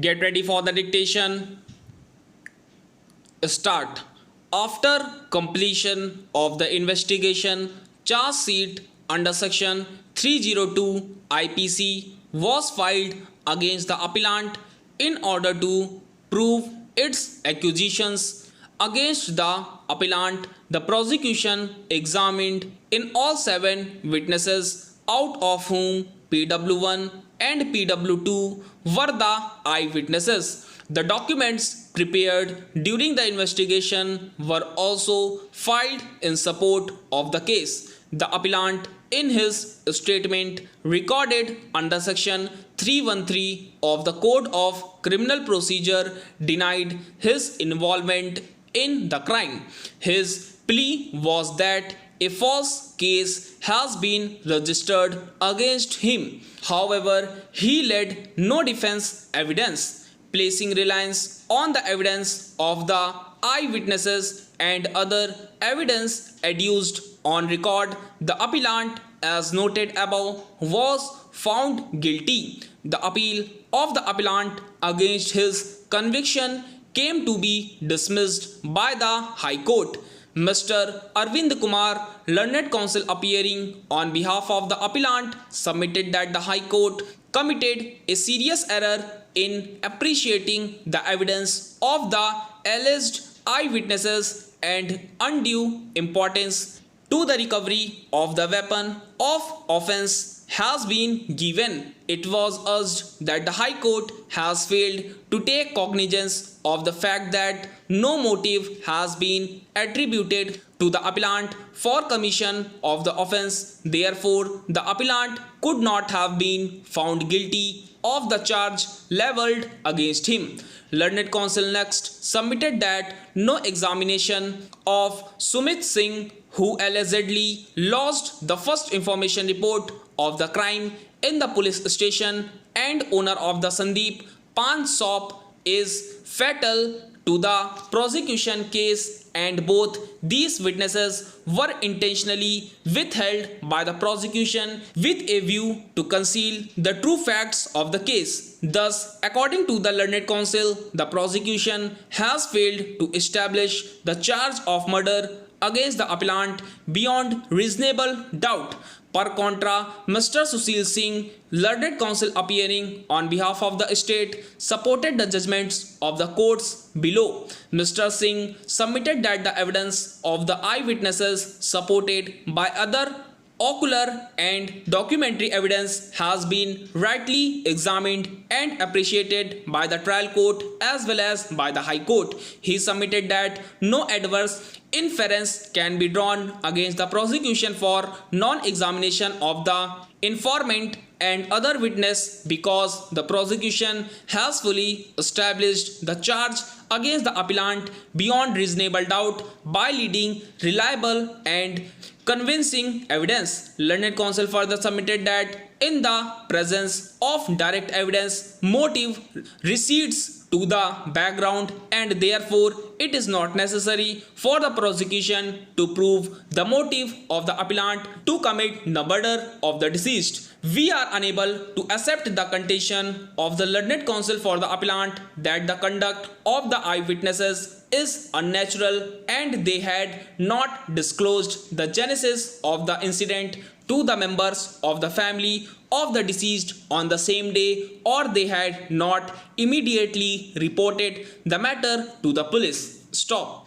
Get ready for the dictation. Start. After completion of the investigation, charge sheet under section 302 IPC was filed against the appellant in order to prove its accusations against the appellant. The prosecution examined in all 7 witnesses, out of whom PW1 and PW2 were the eyewitnesses. The documents prepared during the investigation were also filed in support of the case. The appellant, in his statement recorded under section 313 of the Code of Criminal Procedure, denied his involvement in the crime. His plea was that a false case has been registered against him. However, he led no defense evidence, placing reliance on the evidence of the eyewitnesses and other evidence adduced on record. The appellant, as noted above, was found guilty. The appeal of the appellant against his conviction came to be dismissed by the High Court. Mr. Arvind Kumar, learned counsel appearing on behalf of the appellant, submitted that the High Court committed a serious error in appreciating the evidence of the alleged eyewitnesses and undue importance to the recovery of the weapon of offense has been given. It was urged that the High Court has failed to take cognizance of the fact that no motive has been attributed to the appellant for commission of the offense. Therefore, the appellant could not have been found guilty of the charge levelled against him. Learned counsel next submitted that no examination of Sumit Singh, who allegedly lodged the first information report of the crime in the police station and owner of the Sandeep Pan shop, is fatal to the prosecution case, and both these witnesses were intentionally withheld by the prosecution with a view to conceal the true facts of the case. Thus, according to the learned counsel, the prosecution has failed to establish the charge of murder against the appellant beyond reasonable doubt. Per contra, Mr. Sushil Singh, learned counsel appearing on behalf of the state, supported the judgments of the courts below. Mr. Singh submitted that the evidence of the eyewitnesses, supported by other ocular and documentary evidence, has been rightly examined and appreciated by the trial court as well as by the High Court. He submitted that no adverse inference can be drawn against the prosecution for non-examination of the informant and other witness, because the prosecution has fully established the charge against the appellant beyond reasonable doubt by leading reliable and convincing evidence. Learned counsel further submitted that in the presence of direct evidence, motive recedes to the background, and therefore it is not necessary for the prosecution to prove the motive of the appellant to commit the murder of the deceased. We are unable to accept the contention of the learned counsel for the appellant that the conduct of the eyewitnesses is unnatural and they had not disclosed the genesis of the incident to the members of the family of the deceased on the same day, or they had not immediately reported the matter to the police. Stop.